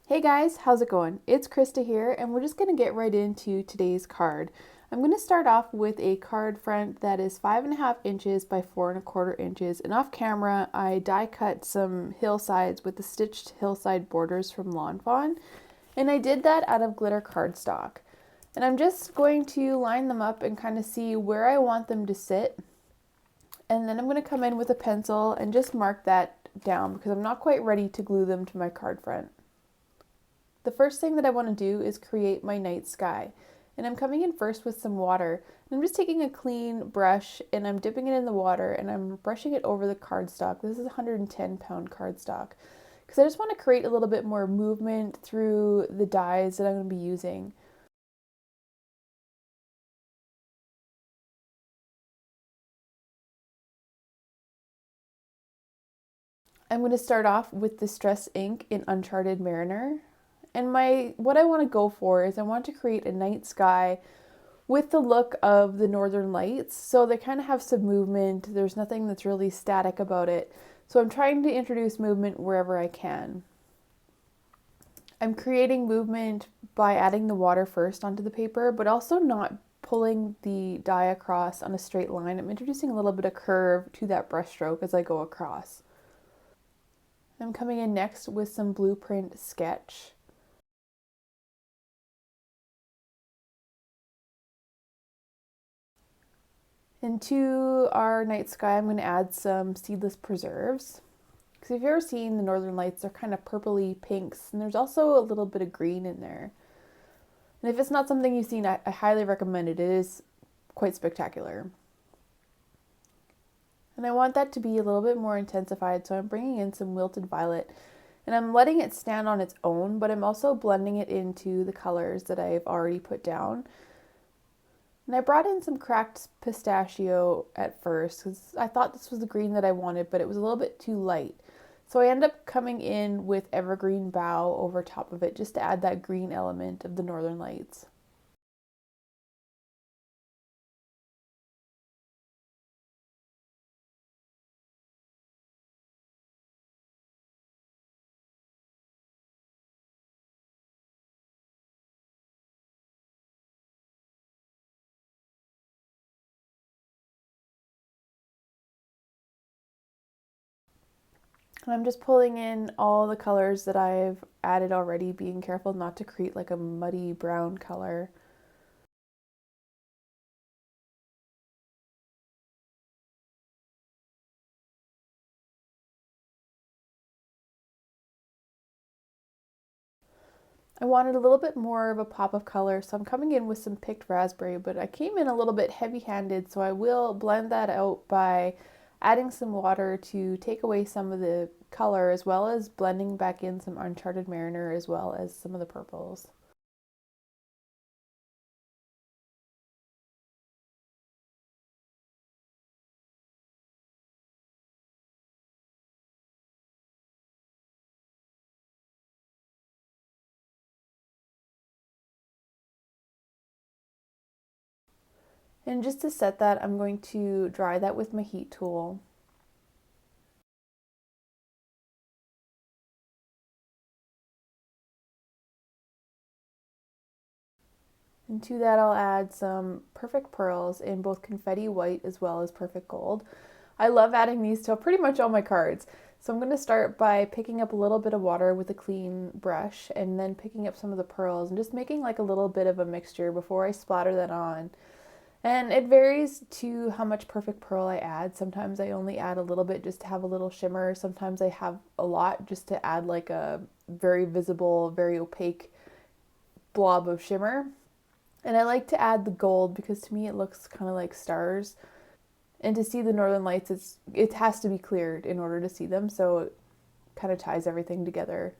Hey guys, how's it going? It's Krista here, and we're just going to get right into today's card. I'm going to start off with a card front that is 5.5 inches by 4.25 inches, and off camera I die cut some hillsides with the stitched hillside borders from Lawn Fawn, and I did that out of glitter cardstock. And I'm just going to line them up and kind of see where I want them to sit, and then I'm going to come in with a pencil and just mark that down because I'm not quite ready to glue them to my card front. The first thing that I want to do is create my night sky. And I'm coming in first with some water. And I'm just taking a clean brush and I'm dipping it in the water and I'm brushing it over the cardstock. This is 110-pound cardstock. Because I just want to create a little bit more movement through the dyes that I'm going to be using. I'm going to start off with Distress ink in Uncharted Mariner. And what I want to go for is I want to create a night sky with the look of the Northern Lights. So they kind of have some movement. There's nothing that's really static about it. So I'm trying to introduce movement wherever I can. I'm creating movement by adding the water first onto the paper, but also not pulling the dye across on a straight line. I'm introducing a little bit of curve to that brush stroke as I go across. I'm coming in next with some Blueprint Sketch. And to our night sky, I'm going to add some seedless preserves. Because if you've ever seen the Northern Lights, they're kind of purpley pinks, and there's also a little bit of green in there. And if it's not something you've seen, I highly recommend it. It is quite spectacular. And I want that to be a little bit more intensified, so I'm bringing in some Wilted Violet. And I'm letting it stand on its own, but I'm also blending it into the colors that I've already put down. And I brought in some cracked pistachio at first because I thought this was the green that I wanted, but it was a little bit too light. So I ended up coming in with evergreen bough over top of it just to add that green element of the Northern Lights. And I'm just pulling in all the colors that I've added already, being careful not to create like a muddy brown color. I wanted a little bit more of a pop of color, so I'm coming in with some picked raspberry, but I came in a little bit heavy-handed, so I will blend that out by adding some water to take away some of the color, as well as blending back in some Uncharted Mariner, as well as some of the purples. And just to set that, I'm going to dry that with my heat tool. And to that, I'll add some Perfect Pearls in both Confetti White as well as Perfect Gold. I love adding these to pretty much all my cards. So I'm going to start by picking up a little bit of water with a clean brush and then picking up some of the pearls and just making like a little bit of a mixture before I splatter that on. And it varies to how much Perfect Pearl I add. Sometimes I only add a little bit just to have a little shimmer. Sometimes I have a lot just to add like a very visible, very opaque blob of shimmer. And I like to add the gold because to me it looks kind of like stars. And to see the Northern Lights, it has to be cleared in order to see them, so it kind of ties everything together.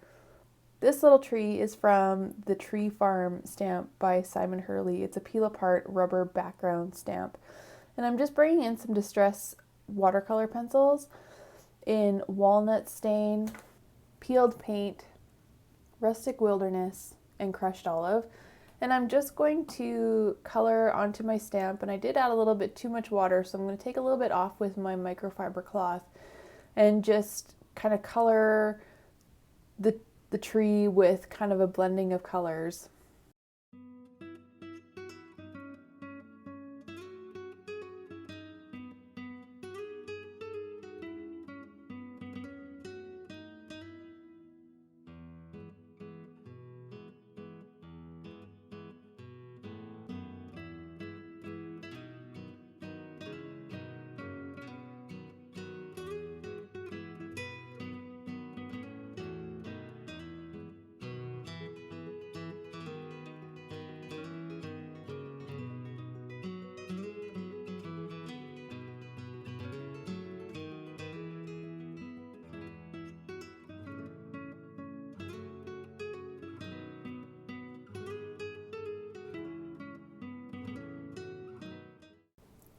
This little tree is from the Tree Farm stamp by Simon Hurley. It's a peel apart rubber background stamp. And I'm just bringing in some Distress watercolor pencils in Walnut Stain, Peeled Paint, Rustic Wilderness, and Crushed Olive. And I'm just going to color onto my stamp, and I did add a little bit too much water, so I'm going to take a little bit off with my microfiber cloth and just kind of color the the tree with kind of a blending of colors.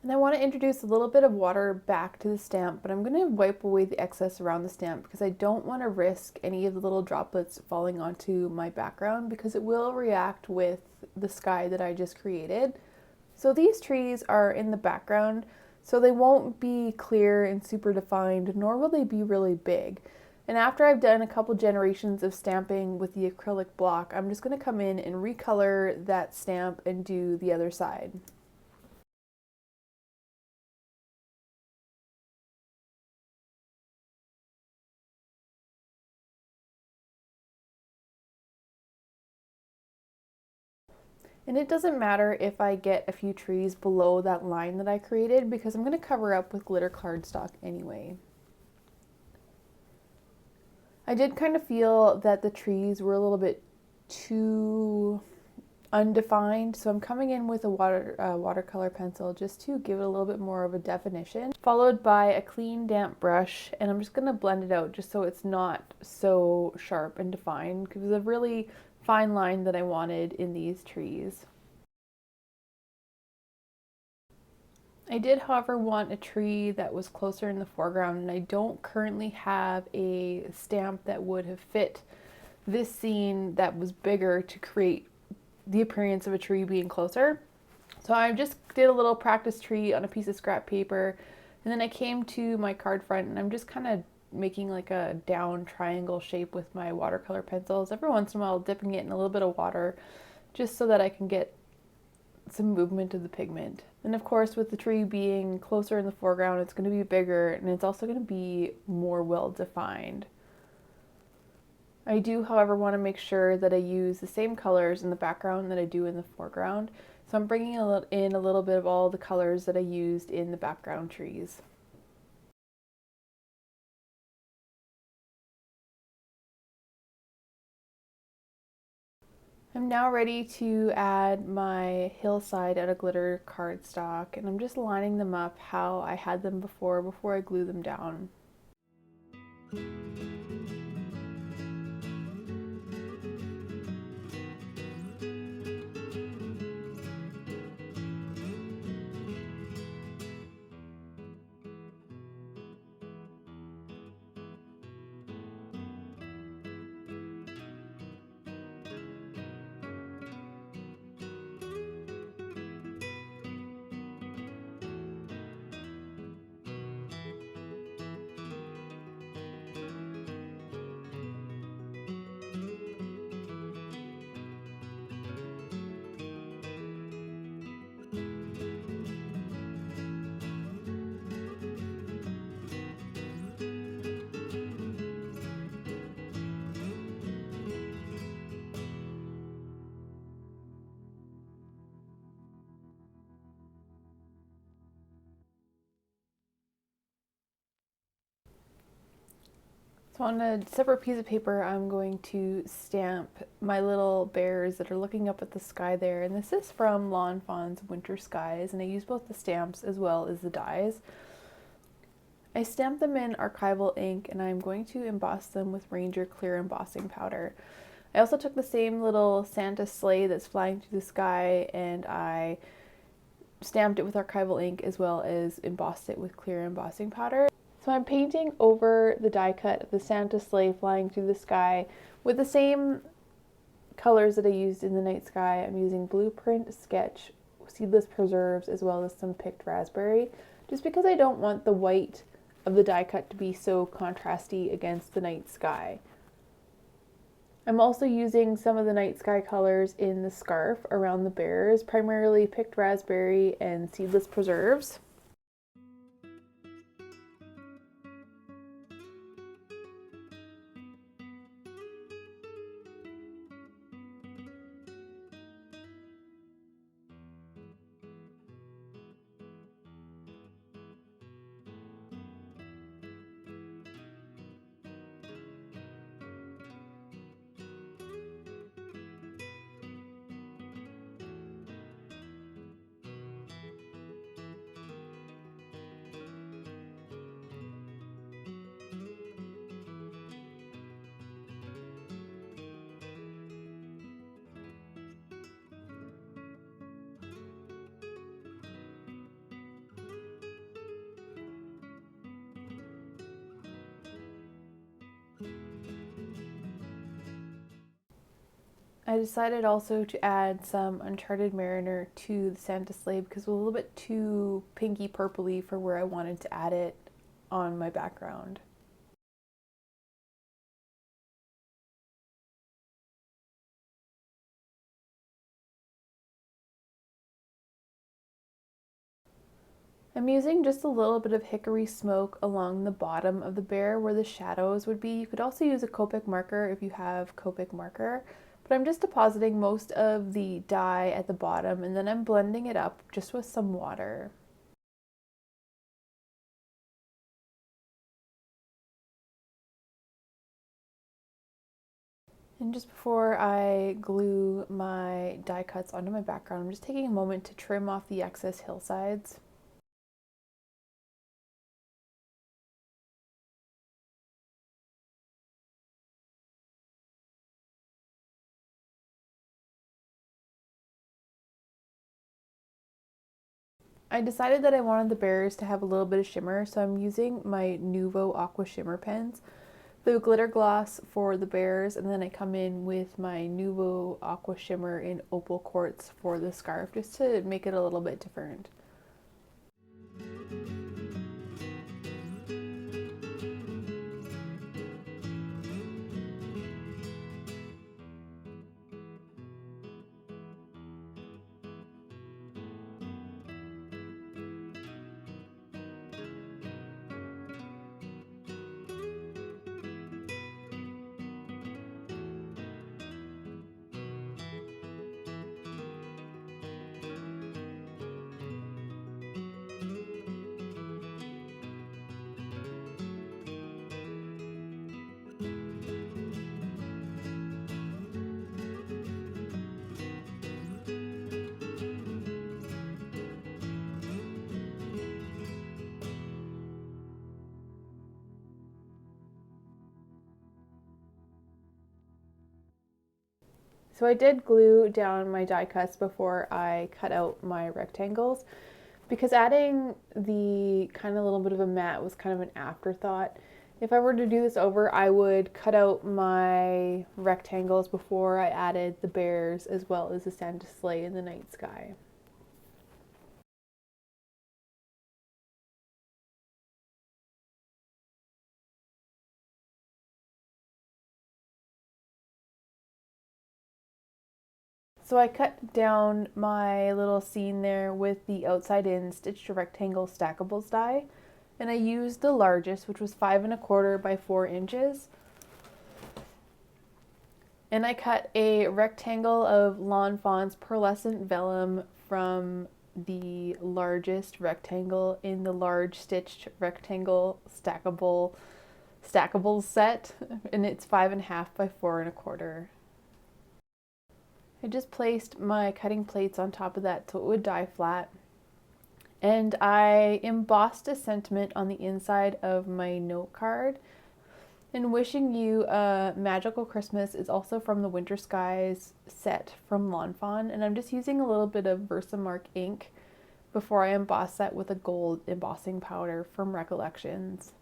And I want to introduce a little bit of water back to the stamp, but I'm going to wipe away the excess around the stamp because I don't want to risk any of the little droplets falling onto my background because it will react with the sky that I just created. So these trees are in the background, so they won't be clear and super defined, nor will they be really big. And after I've done a couple generations of stamping with the acrylic block, I'm just going to come in and recolor that stamp and do the other side. And it doesn't matter if I get a few trees below that line that I created because I'm going to cover up with glitter cardstock anyway. I did kind of feel that the trees were a little bit too undefined, so I'm coming in with a watercolor pencil just to give it a little bit more of a definition, followed by a clean damp brush, and I'm just going to blend it out just so it's not so sharp and defined because it was a really fine line that I wanted in these trees. I did, however, want a tree that was closer in the foreground, and I don't currently have a stamp that would have fit this scene that was bigger to create the appearance of a tree being closer. So I just did a little practice tree on a piece of scrap paper, and then I came to my card front and I'm just kind of making like a down triangle shape with my watercolor pencils, every once in a while dipping it in a little bit of water just so that I can get some movement of the pigment. And of course, with the tree being closer in the foreground, it's going to be bigger and it's also going to be more well defined. I do, however, want to make sure that I use the same colors in the background that I do in the foreground. So I'm bringing in a little bit of all the colors that I used in the background trees. I'm now ready to add my hillside out of glitter cardstock, and I'm just lining them up how I had them before I glue them down. So on a separate piece of paper, I'm going to stamp my little bears that are looking up at the sky there. And this is from Lawn Fawn's Winter Skies, and I use both the stamps as well as the dies. I stamped them in archival ink, and I'm going to emboss them with Ranger clear embossing powder. I also took the same little Santa sleigh that's flying through the sky, and I stamped it with archival ink as well as embossed it with clear embossing powder. So I'm painting over the die cut of the Santa sleigh flying through the sky with the same colors that I used in the night sky. I'm using Blueprint, Sketch, Seedless Preserves, as well as some picked raspberry, just because I don't want the white of the die cut to be so contrasty against the night sky. I'm also using some of the night sky colors in the scarf around the bears, primarily picked raspberry and seedless preserves. I decided also to add some Uncharted Mariner to the Santa sleigh because it was a little bit too pinky purpley for where I wanted to add it on my background. I'm using just a little bit of hickory smoke along the bottom of the bear where the shadows would be. You could also use a Copic marker if you have Copic marker, but I'm just depositing most of the dye at the bottom and then I'm blending it up just with some water. And just before I glue my die cuts onto my background, I'm just taking a moment to trim off the excess hillsides. I decided that I wanted the bears to have a little bit of shimmer, so I'm using my Nuvo Aqua Shimmer pens, the glitter gloss for the bears, and then I come in with my Nuvo Aqua Shimmer in Opal Quartz for the scarf, just to make it a little bit different. So I did glue down my die cuts before I cut out my rectangles because adding the kind of little bit of a mat was kind of an afterthought. If I were to do this over, I would cut out my rectangles before I added the bears as well as the Santa sleigh in the night sky. So I cut down my little scene there with the outside in stitched rectangle stackables die, and I used the largest, which was 5¼ by 4 inches. And I cut a rectangle of Lawn Fawn's pearlescent vellum from the largest rectangle in the large stitched rectangle stackables set, and it's 5½ by 4¼ I just placed my cutting plates on top of that so it would die flat. And I embossed a sentiment on the inside of my note card. And wishing you a magical Christmas is also from the Winter Skies set from Lawn Fawn. And I'm just using a little bit of Versamark ink before I emboss that with a gold embossing powder from Recollections.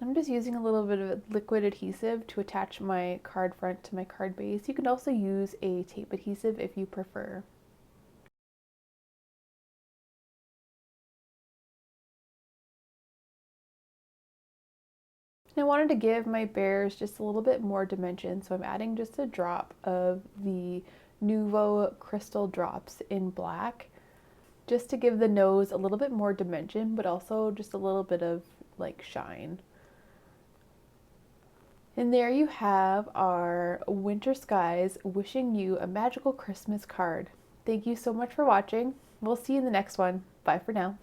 I'm just using a little bit of liquid adhesive to attach my card front to my card base. You can also use a tape adhesive if you prefer. And I wanted to give my bears just a little bit more dimension, so I'm adding just a drop of the Nuvo Crystal Drops in black, just to give the nose a little bit more dimension, but also just a little bit of like shine. And there you have our Winter Skies wishing you a magical Christmas card. Thank you so much for watching. We'll see you in the next one. Bye for now.